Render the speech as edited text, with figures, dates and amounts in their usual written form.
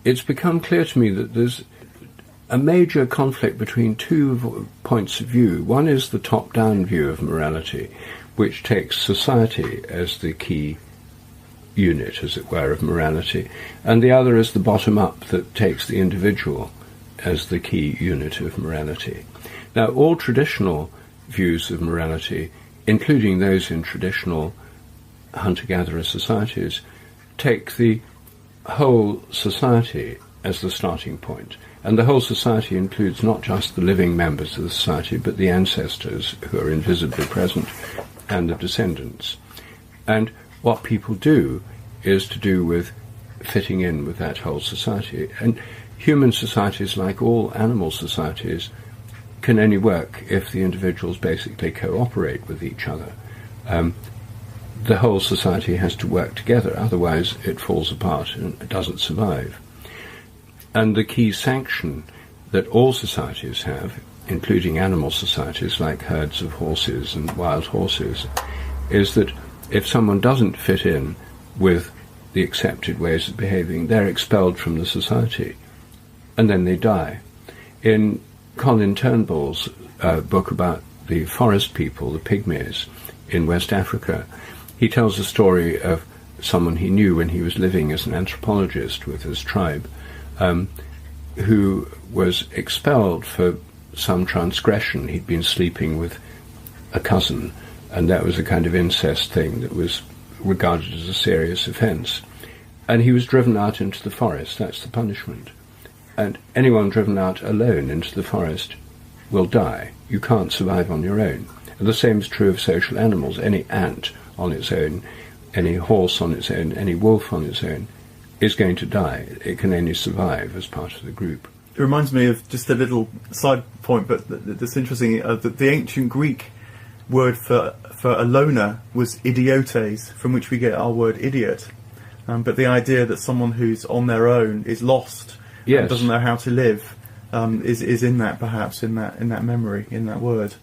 it's become clear to me that there's a major conflict between two points of view. One is the top-down view of morality, which takes society as the key unit, as it were, of morality, and the other is the bottom-up that takes the individual as the key unit of morality. Now, all traditional views of morality, including those in traditional hunter-gatherer societies, take the whole society as the starting point. And the whole society includes not just the living members of the society, but the ancestors who are invisibly present and the descendants. And what people do is to do with fitting in with that whole society. And human societies, like all animal societies, can only work if the individuals basically cooperate with each other. The whole society has to work together, otherwise it falls apart and it doesn't survive. And the key sanction that all societies have, including animal societies like herds of horses and wild horses, is that if someone doesn't fit in with the accepted ways of behaving, they're expelled from the society, and then they die. In Colin Turnbull's book about the forest people, the pygmies, in West Africa, he tells a story of someone he knew when he was living as an anthropologist with his tribe, who was expelled for some transgression. He'd been sleeping with a cousin, and that was a kind of incest thing that was regarded as a serious offence. And he was driven out into the forest. That's the punishment. And anyone driven out alone into the forest will die. You can't survive on your own. And the same is true of social animals. Any ant on its own, any horse on its own, any wolf on its own is going to die. It can only survive as part of the group. It reminds me of just a little side point, but that's interesting. The ancient Greek word for a loner was idiotes, from which we get our word idiot. But the idea that someone who's on their own is lost, yes, and doesn't know how to live, is in that, perhaps, in that memory, in that word.